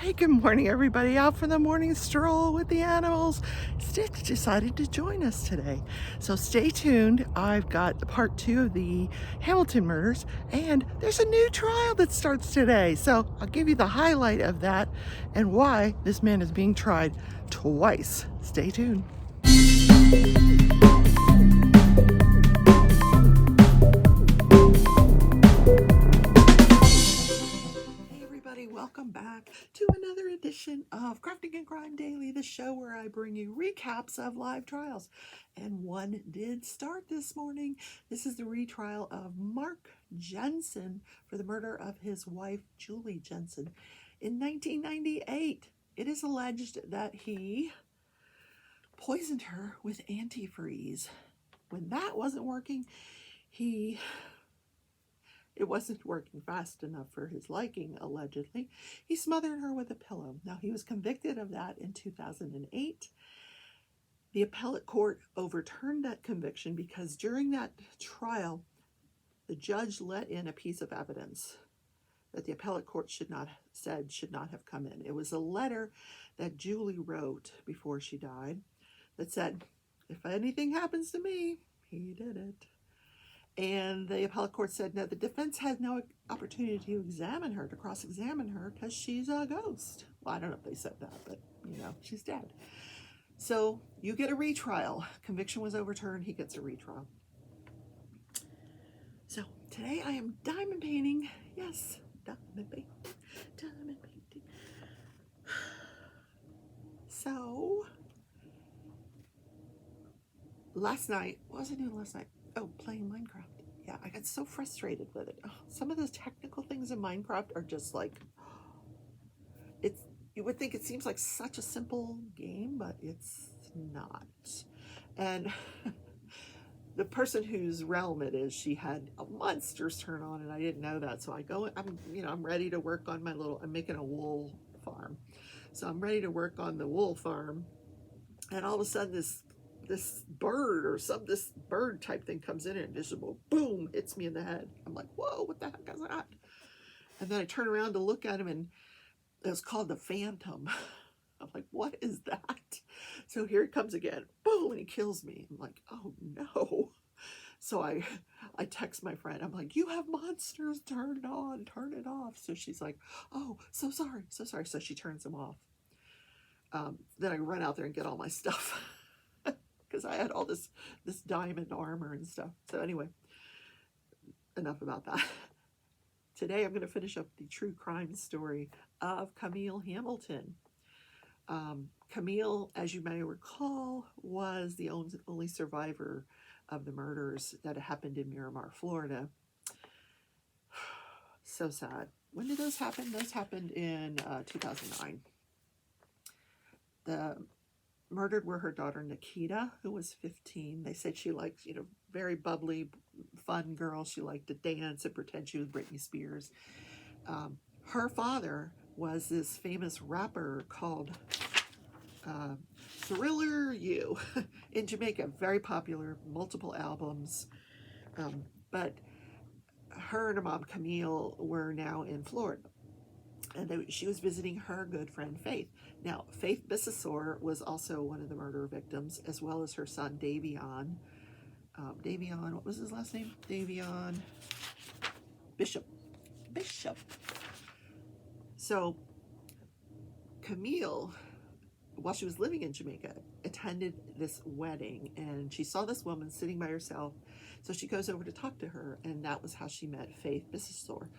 Hey, good morning, everybody. Out for the morning stroll with the animals. Stitch decided to join us today. So stay tuned. I've got part 2 of the Hamilton murders, and there's a new trial that starts today. So I'll give you the highlight of that and why this man is being tried twice. Stay tuned. Welcome back to another edition of Crafting and Crime Daily, the show where I bring you recaps of live trials. And one did start this morning. This is the retrial of Mark Jensen for the murder of his wife, Julie Jensen, in 1998. It is alleged that he poisoned her with antifreeze. When that wasn't working, it wasn't working fast enough for his liking, allegedly. He smothered her with a pillow. Now, he was convicted of that in 2008. The appellate court overturned that conviction because during that trial, the judge let in a piece of evidence that the appellate court should not have come in. It was a letter that Julie wrote before she died that said, "If anything happens to me, he did it." And the appellate court said, no, the defense had no opportunity to examine her, to cross-examine her, because she's a ghost. Well, I don't know if they said that, but, she's dead. So you get a retrial. Conviction was overturned. He gets a retrial. So today I am diamond painting. Yes, diamond painting. Diamond painting. So last night, what was I doing last night? Oh, playing Minecraft. Yeah, I got so frustrated with it. Oh, some of those technical things in Minecraft are just like, you would think it seems like such a simple game, but it's not. And the person whose realm it is, she had a monsters turn on, and I didn't know that. So I go, I'm ready to work on I'm making a wool farm. So I'm ready to work on the wool farm. And all of a sudden this bird or this bird type thing comes in and just boom, hits me in the head. I'm like, whoa, what the heck is that? And then I turn around to look at him, and it was called the Phantom. I'm like, what is that? So here it comes again, boom, and he kills me. I'm like, oh no. So I text my friend. I'm like, you have monsters, turn it on, turn it off. So she's like, oh, so sorry. So she turns them off. Then I run out there and get all my stuff. Because I had all this diamond armor and stuff. So anyway, enough about that. Today I'm going to finish up the true crime story of Camille Hamilton. Camille, as you may recall, was the only survivor of the murders that happened in Miramar, Florida. So sad. When did those happen? Those happened in 2009. The murdered were her daughter Nikita, who was 15. They said she liked, very bubbly, fun girl. She liked to dance and pretend she was Britney Spears. Her father was this famous rapper called Thriller U in Jamaica, very popular, multiple albums. But her and her mom Camille were now in Florida. And she was visiting her good friend Faith. Now, Faith Bissessor was also one of the murder victims, as well as her son Davion. Davion, what was his last name? Davion Bishop. So Camille, while she was living in Jamaica, attended this wedding, and she saw this woman sitting by herself. So she goes over to talk to her, and that was how she met Faith Bissessor.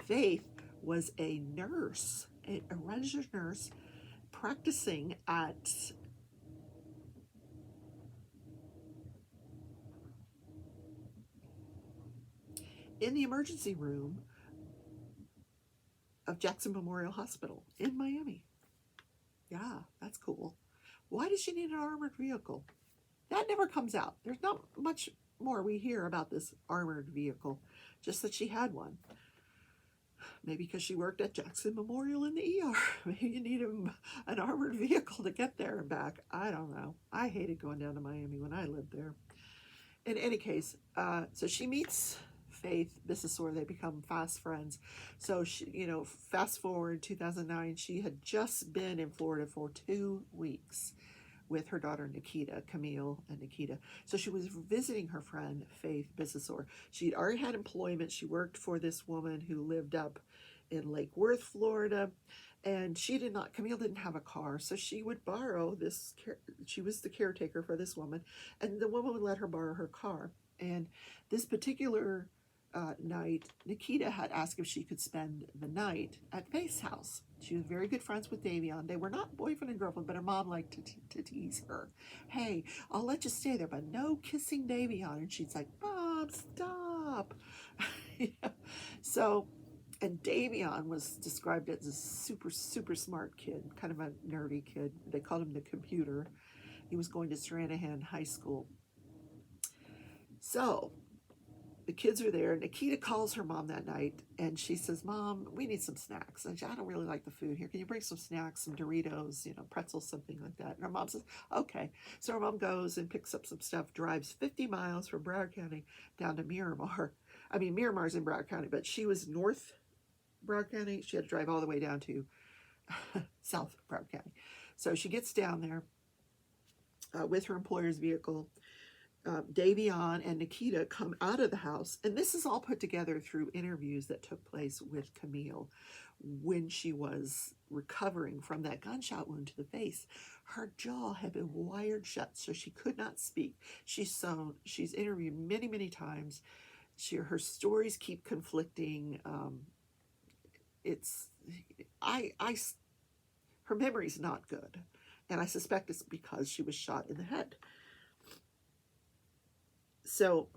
Faith was a nurse, a registered nurse, practicing in the emergency room of Jackson Memorial Hospital in Miami. Yeah, that's cool. Why does she need an armored vehicle? That never comes out. There's not much more we hear about this armored vehicle, just that she had one. Maybe because she worked at Jackson Memorial in the ER. Maybe you need an armored vehicle to get there and back. I don't know. I hated going down to Miami when I lived there. In any case, so she meets Faith Bissessor. They become fast friends. So she, fast forward 2009, she had just been in Florida for 2 weeks with her daughter Nikita, Camille and Nikita. So she was visiting her friend Faith Bissessor. She'd already had employment. She worked for this woman who lived up in Lake Worth, Florida. And Camille didn't have a car, so she would borrow this, she was the caretaker for this woman, and the woman would let her borrow her car. And this particular night, Nikita had asked if she could spend the night at Faith's house. She was very good friends with Davion. They were not boyfriend and girlfriend, but her mom liked to tease her. Hey, I'll let you stay there, but no kissing Davion. And she's like, Mom, stop. So, and Davion was described as a super, super smart kid, kind of a nerdy kid. They called him the computer. He was going to Stranahan High School. So the kids are there. Nikita calls her mom that night, and she says, Mom, we need some snacks. And I don't really like the food here. Can you bring some snacks, some Doritos, pretzels, something like that? And her mom says, okay. So her mom goes and picks up some stuff, drives 50 miles from Broward County down to Miramar. I mean, Miramar's in Broward County, but she was north Broward County. She had to drive all the way down to south Broward County. So she gets down there with her employer's vehicle. Davion and Nikita come out of the house, and this is all put together through interviews that took place with Camille when she was recovering from that gunshot wound to the face. Her jaw had been wired shut, so she could not speak. She's interviewed many, many times. Her stories keep conflicting. Her memory's not good, and I suspect it's because she was shot in the head. So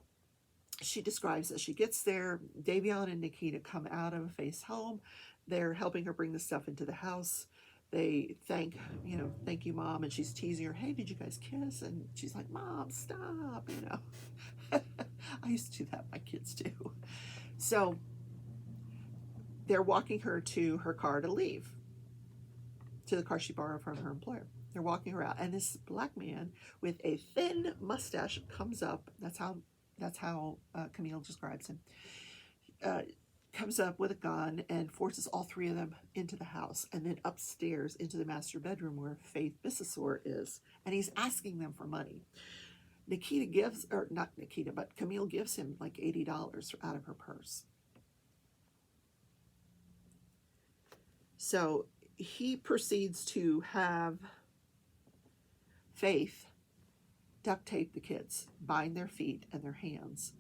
she describes as she gets there, Davion and Nikita come out of Faith's home. They're helping her bring the stuff into the house. They thank you, Mom, and she's teasing her, hey, did you guys kiss? And she's like, Mom, stop, I used to do that with my kids too. So they're walking her to her car to leave, to the car she borrowed from her employer. They're walking her out, and this black man with a thin mustache comes up. That's how Camille describes him. Comes up with a gun and forces all three of them into the house, and then upstairs into the master bedroom where Faith Bissessor is, and he's asking them for money. Camille gives him like $80 out of her purse. So he proceeds to have Faith duct tape the kids, bind their feet and their hands.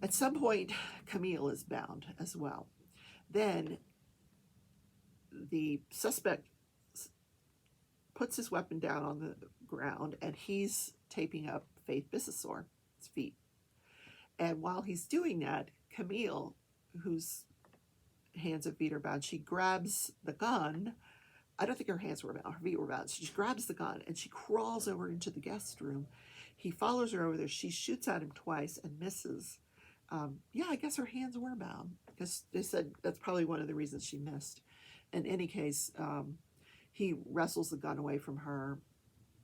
At some point, Camille is bound as well. Then the suspect puts his weapon down on the ground, and he's taping up Faith Bissesor's feet. And while he's doing that, Camille, whose hands and feet are bound, she grabs the gun. I don't think her hands were bound, her feet were bound. So she grabs the gun and she crawls over into the guest room. He follows her over there. She shoots at him twice and misses. I guess her hands were bound, because they said that's probably one of the reasons she missed. In any case, he wrestles the gun away from her,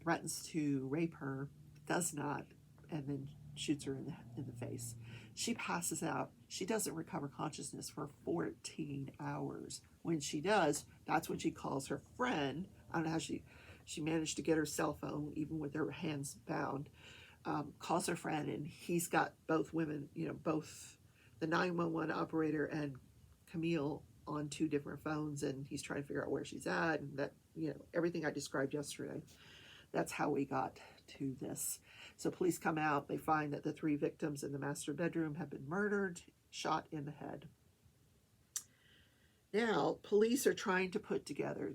threatens to rape her, does not, and then shoots her in the face. She passes out. She doesn't recover consciousness for 14 hours. When she does, that's when she calls her friend. I don't know how she managed to get her cell phone, even with her hands bound. Calls her friend, and he's got both women, both the 911 operator and Camille on two different phones, and he's trying to figure out where she's at, and that, everything I described yesterday. That's how we got to this. So police come out. They find that the three victims in the master bedroom have been murdered, shot in the head. Now, police are trying to put together,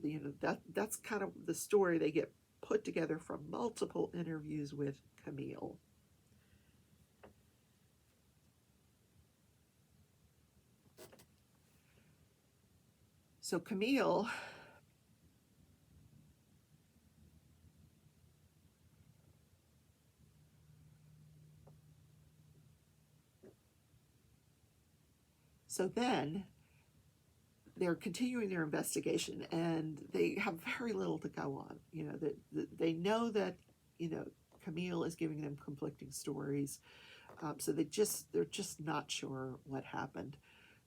that's kind of the story they get put together from multiple interviews with Camille. So Camille then they're continuing their investigation, and they have very little to go on. They know that Camille is giving them conflicting stories. So they're just not sure what happened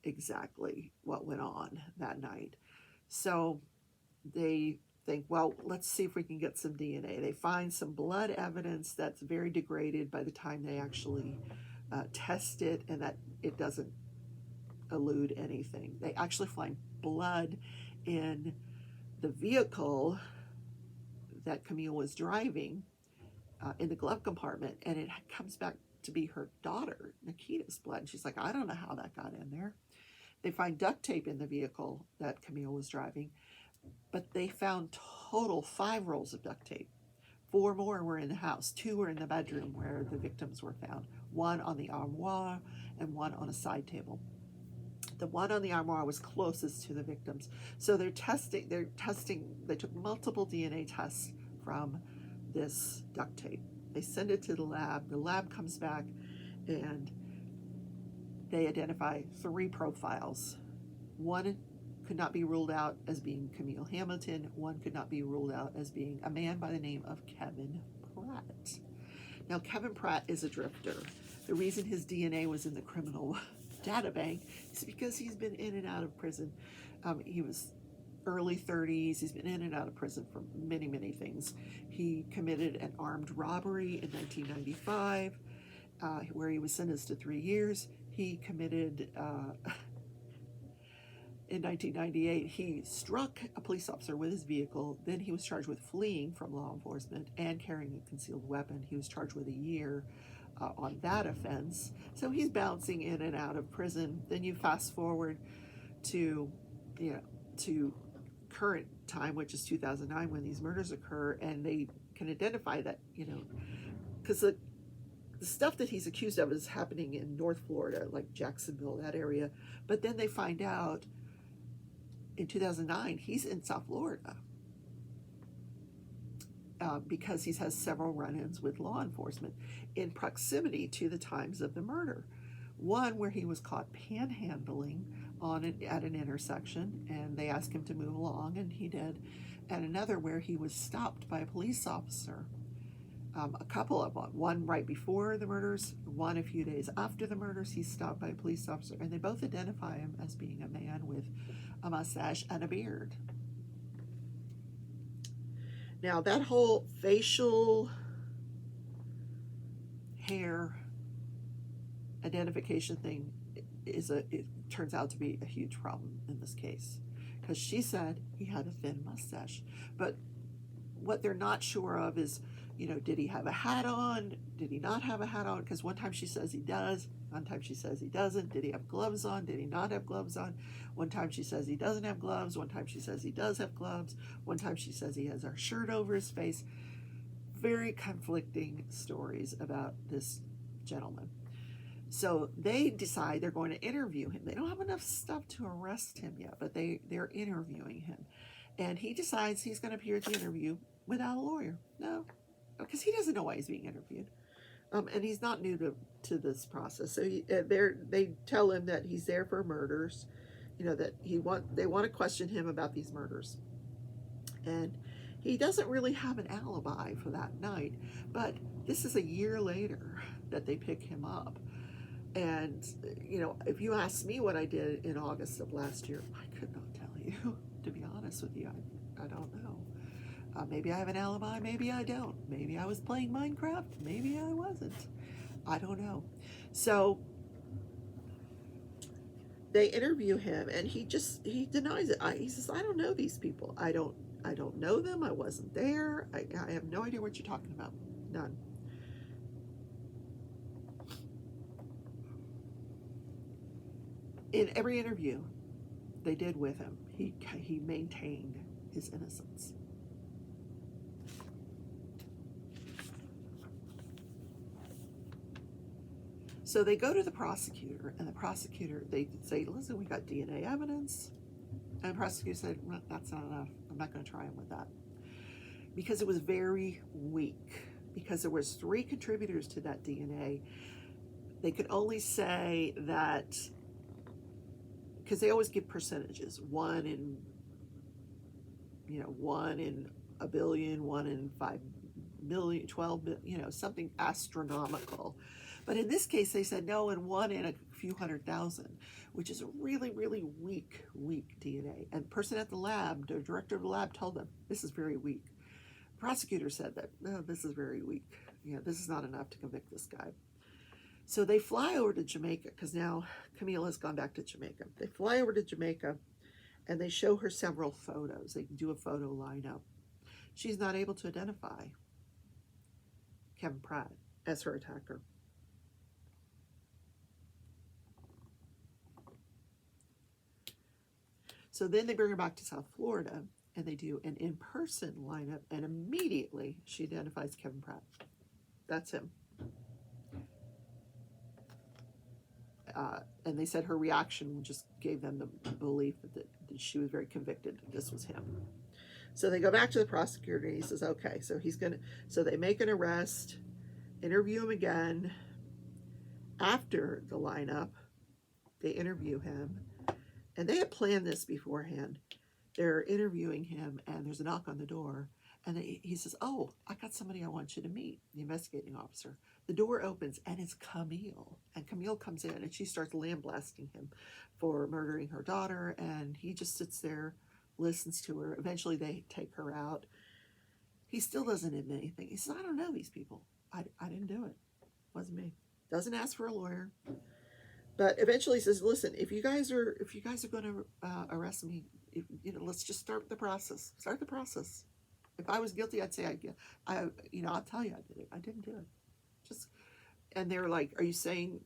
exactly, what went on that night. So they think, well, let's see if we can get some DNA. They find some blood evidence that's very degraded by the time they actually test it, and that it doesn't elude anything. They actually find blood in the vehicle that Camille was driving in the glove compartment, and it comes back to be her daughter, Nikita's blood. And she's like, I don't know how that got in there. They find duct tape in the vehicle that Camille was driving, but they found total 5 rolls of duct tape. 4 more were in the house. 2 were in the bedroom where the victims were found. 1 on the armoire and 1 on a side table. The one on the armoire was closest to the victims. So they took multiple DNA tests from this duct tape. They send it to the lab. The lab comes back and they identify 3 profiles. 1 could not be ruled out as being Camille Hamilton. 1 could not be ruled out as being a man by the name of Kevin Pratt. Now, Kevin Pratt is a drifter. The reason his DNA was in the criminal data bank is because he's been in and out of prison. He was early 30s. He's been in and out of prison for many, many things. He committed an armed robbery in 1995, where he was sentenced to 3 years. He committed, in 1998, he struck a police officer with his vehicle. Then he was charged with fleeing from law enforcement and carrying a concealed weapon. He was charged with a year on that offense. So he's bouncing in and out of prison. Then you fast forward to, to current time, which is 2009, when these murders occur, and they can identify that, because the stuff that he's accused of is happening in North Florida, like Jacksonville, that area. But then they find out in 2009 he's in South Florida. Because he has several run-ins with law enforcement in proximity to the times of the murder. One where he was caught panhandling at an intersection, and they asked him to move along, and he did. And another where he was stopped by a police officer. A couple of them. One right before the murders, one a few days after the murders. He's stopped by a police officer, and they both identify him as being a man with a mustache and a beard. Now, that whole facial hair identification thing it turns out to be a huge problem in this case, because she said he had a thin mustache. But what they're not sure of is, did he have a hat on? Did he not have a hat on? Because one time she says he does, one time she says he doesn't. Did he have gloves on? Did he not have gloves on? One time she says he doesn't have gloves. One time she says he does have gloves. One time she says he has a shirt over his face. Very conflicting stories about this gentleman. So they decide they're going to interview him. They don't have enough stuff to arrest him yet, but they're interviewing him. And he decides he's going to appear at the interview without a lawyer. No, because he doesn't know why he's being interviewed. And he's not new to this process. So they tell him that he's there for murders, that they want to question him about these murders. And he doesn't really have an alibi for that night, but this is a year later that they pick him up. And, if you ask me what I did in August of last year, I could not tell you, to be honest with you. I don't know. Maybe I have an alibi, maybe I don't. Maybe I was playing Minecraft, maybe I wasn't. I don't know. So they interview him, and he denies it. He says, I don't know these people. I don't know them. I wasn't there. I have no idea what you're talking about. None. In every interview they did with him, he maintained his innocence. So they go to the prosecutor, and the prosecutor, they say, listen, we got DNA evidence. And the prosecutor said, well, that's not enough. I'm not going to try him with that. Because it was very weak. Because there was 3 contributors to that DNA. They could only say that, because they always give percentages. 1 in a billion, 1 in 5 million, 12 million, you know, something astronomical. But in this case, they said no, and 1 in a few 100,000, which is a really, really weak DNA. And the person at the lab, the director of the lab, told them this is very weak. The prosecutor said that, no, this is very weak. Yeah, this is not enough to convict this guy. So they fly over to Jamaica, because now Camille has gone back to Jamaica. They fly over to Jamaica, and they show her several photos. They do a photo lineup. She's not able to identify Kevin Pratt as her attacker. So then they bring her back to South Florida, and they do an in-person lineup, and immediately she identifies Kevin Pratt. That's him. And they said her reaction just gave them the belief that she was very convicted that this was him. So they go back to the prosecutor, and he says, okay, so so they make an arrest, interview him again. After the lineup, they interview him, and they had planned this beforehand. They're interviewing him, and there's a knock on the door, and he says, oh, I got somebody I want you to meet, the investigating officer. The door opens, and it's Camille, and Camille comes in, and she starts lambasting him for murdering her daughter, and he just sits there, listens to her. Eventually, they take her out. He still doesn't admit anything. He says, I don't know these people. I didn't do it. It wasn't me. Doesn't ask for a lawyer. But eventually he says, listen, if you guys are going to arrest me, let's just start the process. Start the process. If I was guilty, I'd say, I'll tell you I did it. I didn't do it. And they're like, are you saying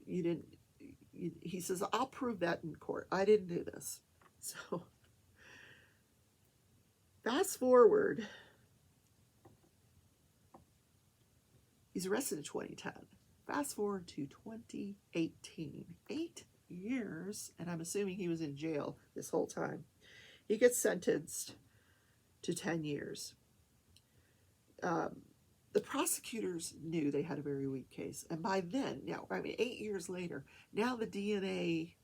you didn't? He says, I'll prove that in court. I didn't do this. So fast forward, he's arrested in 2010. Fast forward to 2018, 8 years, and I'm assuming he was in jail this whole time. He gets sentenced to 10 years. The prosecutors knew they had a very weak case, and by then, 8 years later, now the DNA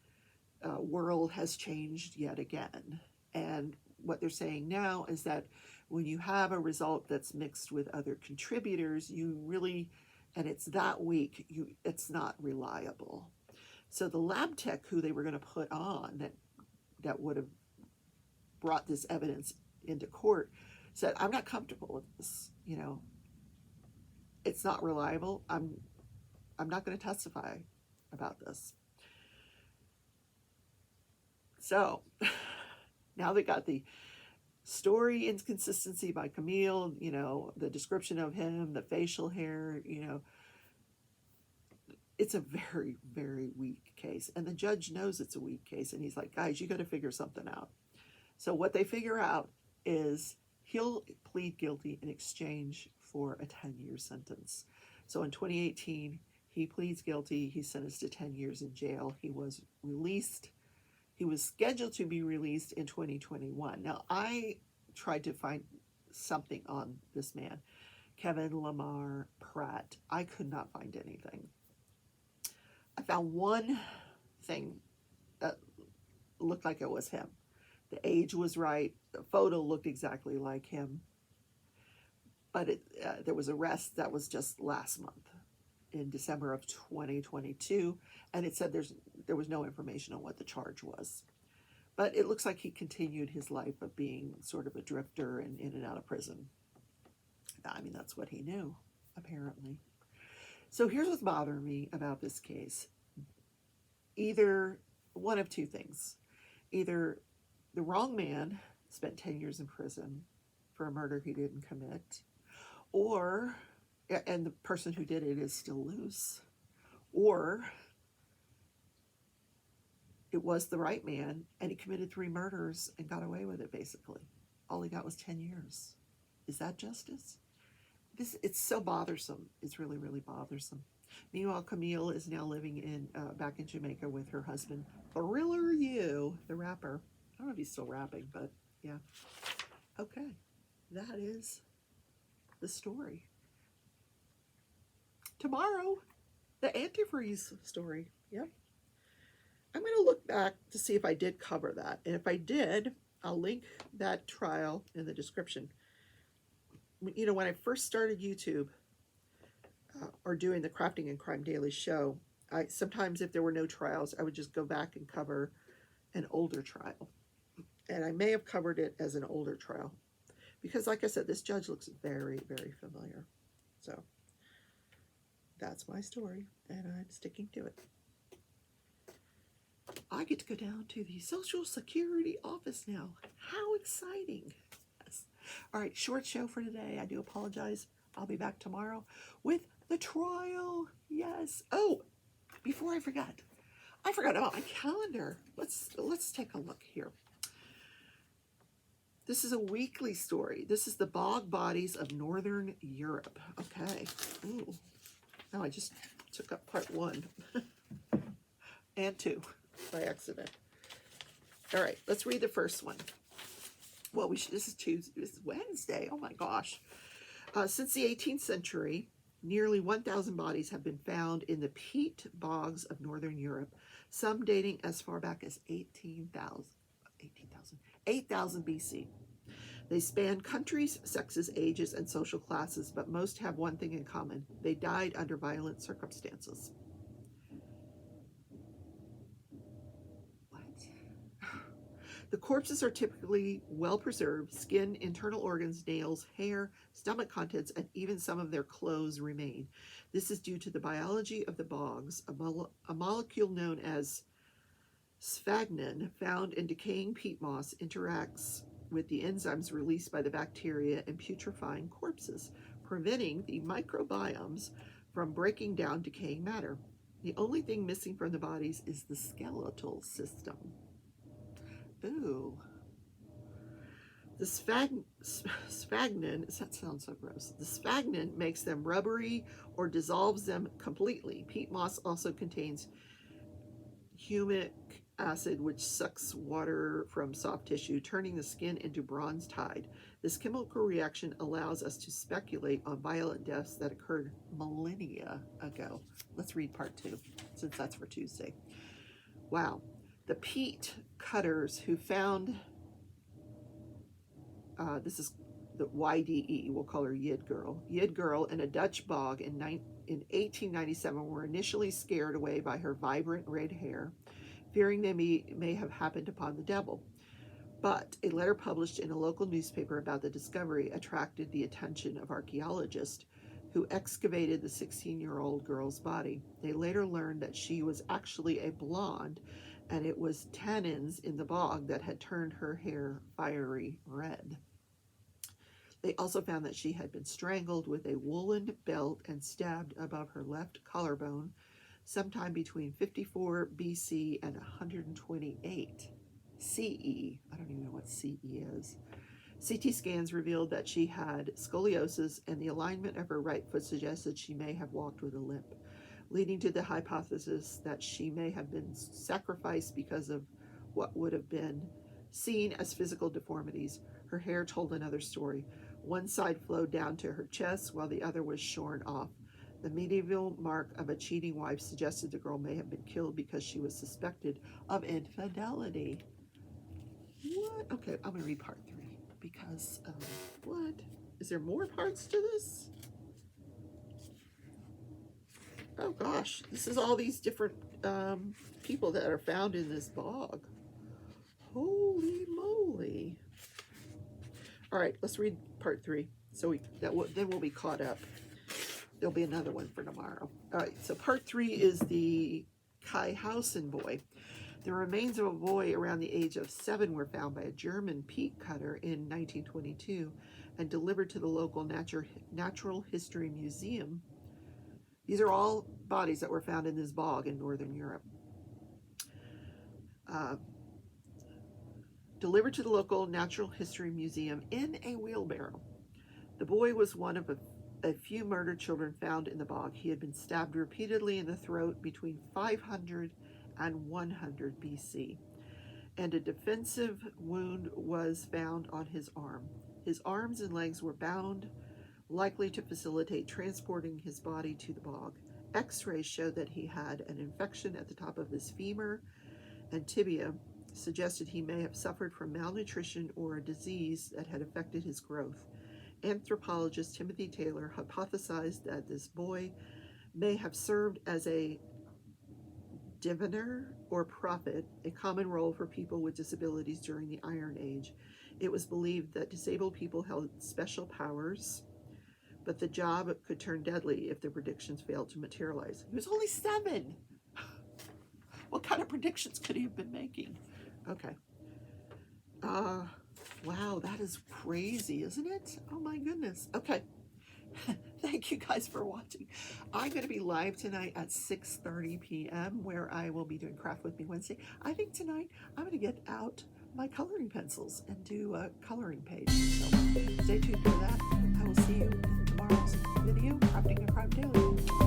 world has changed yet again, and what they're saying now is that when you have a result that's mixed with other contributors, and it's that weak, it's not reliable. So the lab tech who they were going to put on that would have brought this evidence into court said, I'm not comfortable with this, it's not reliable. I'm not going to testify about this. So now they got the story inconsistency by Camille, the description of him, the facial hair, it's a very, very weak case. And the judge knows it's a weak case. And he's like, guys, you got to figure something out. So what they figure out is he'll plead guilty in exchange for a 10-year sentence. So in 2018, he pleads guilty. He's sentenced to 10 years in jail. He was released. He was scheduled to be released in 2021. Now, I tried to find something on this man, Kevin Lamar Pratt. I could not find anything. I found one thing that looked like it was him. The age was right. The photo looked exactly like him. But there was an arrest that was just last month in December of 2022. And it said there was no information on what the charge was. But it looks like he continued his life of being sort of a drifter and in and out of prison. I mean, that's what he knew, apparently. So here's what's bothering me about this case. Either one of two things. Either the wrong man spent 10 years in prison for a murder he didn't commit, and the person who did it is still loose, or it was the right man and he committed 3 murders and got away with it, basically. All he got was 10 years. Is that justice? It's so bothersome. It's really, really bothersome. Meanwhile, Camille is now living back in Jamaica with her husband, Thriller You, the rapper. I don't know if he's still rapping, but yeah. Okay, that is the story. Tomorrow, the antifreeze story. Yep. I'm going to look back to see if I did cover that. And if I did, I'll link that trial in the description. you know, when I first started YouTube or doing the Crafting and Crime Daily show, I sometimes, if there were no trials, I would just go back and cover an older trial. And I may have covered it as an older trial because, like I said, this judge looks very, very familiar. So that's my story, and I'm sticking to it. I get to go down to the Social Security office now. How exciting! Yes. All right, short show for today. I do apologize. I'll be back tomorrow with the trial. Yes. Oh, before I forgot about my calendar. Let's take a look here. This is a weekly story. This is the bog bodies of Northern Europe. Okay. Ooh. Now I just took up part 1 and 2 by accident. All right, let's read the first one. Well, this is Tuesday. This is Wednesday. Oh my gosh. Since the 18th century, nearly 1,000 bodies have been found in the peat bogs of Northern Europe, some dating as far back as 8,000 BC. They span countries, sexes, ages, and social classes, but most have one thing in common. They died under violent circumstances. What? The corpses are typically well preserved. Skin, internal organs, nails, hair, stomach contents, and even some of their clothes remain. This is due to the biology of the bogs. A molecule known as sphagnum, found in decaying peat moss, interacts with the enzymes released by the bacteria in putrefying corpses, preventing the microbiomes from breaking down decaying matter. The only thing missing from the bodies is the skeletal system. Ooh. The sphagnum, that sounds so gross. The sphagnum makes them rubbery or dissolves them completely. Peat moss also contains humic acid, which sucks water from soft tissue, turning the skin into bronze tide. This chemical reaction allows us to speculate on violent deaths that occurred millennia ago. Let's read part 2, since that's for Tuesday. Wow. The peat cutters who found, this is the YDE, we'll call her Yid Girl in a Dutch bog in 1897 were initially scared away by her vibrant red hair, fearing they may have happened upon the devil. But a letter published in a local newspaper about the discovery attracted the attention of archaeologists who excavated the 16-year-old girl's body. They later learned that she was actually a blonde, and it was tannins in the bog that had turned her hair fiery red. They also found that she had been strangled with a woolen belt and stabbed above her left collarbone sometime between 54 BC and 128 CE. I don't even know what CE is. CT scans revealed that she had scoliosis, and the alignment of her right foot suggested she may have walked with a limp, leading to the hypothesis that she may have been sacrificed because of what would have been seen as physical deformities. Her hair told another story. One side flowed down to her chest, while the other was shorn off. The medieval mark of a cheating wife suggested the girl may have been killed because she was suspected of infidelity. What? Okay, I'm going to read part 3 because, what? Is there more parts to this? Oh gosh, this is all these different people that are found in this bog. Holy moly. All right, let's read part 3. So then we'll be caught up. There'll be another one for tomorrow. All right, so part 3 is the Kaihausen boy. The remains of a boy around the age of 7 were found by a German peat cutter in 1922 and delivered to the local Natural History Museum. These are all bodies that were found in this bog in Northern Europe. Delivered to the local Natural History Museum in a wheelbarrow. The boy was one of a few murdered children found in the bog. He had been stabbed repeatedly in the throat between 500 and 100 BC, and a defensive wound was found on his arm. His arms and legs were bound, likely to facilitate transporting his body to the bog. X-rays showed that he had an infection at the top of his femur and tibia, suggested he may have suffered from malnutrition or a disease that had affected his growth. Anthropologist Timothy Taylor hypothesized that this boy may have served as a diviner or prophet, a common role for people with disabilities during the Iron Age. It was believed that disabled people held special powers, but the job could turn deadly if their predictions failed to materialize. He was only 7. What kind of predictions could he have been making? Okay. Wow, that is crazy, isn't it? Oh my goodness. Okay. Thank you guys for watching. I'm going to be live tonight at 6:30 p.m. where I will be doing Craft With Me Wednesday. I think tonight I'm going to get out my coloring pencils and do a coloring page. So stay tuned for that. I will see you in tomorrow's video, Crafting a Craft Daily.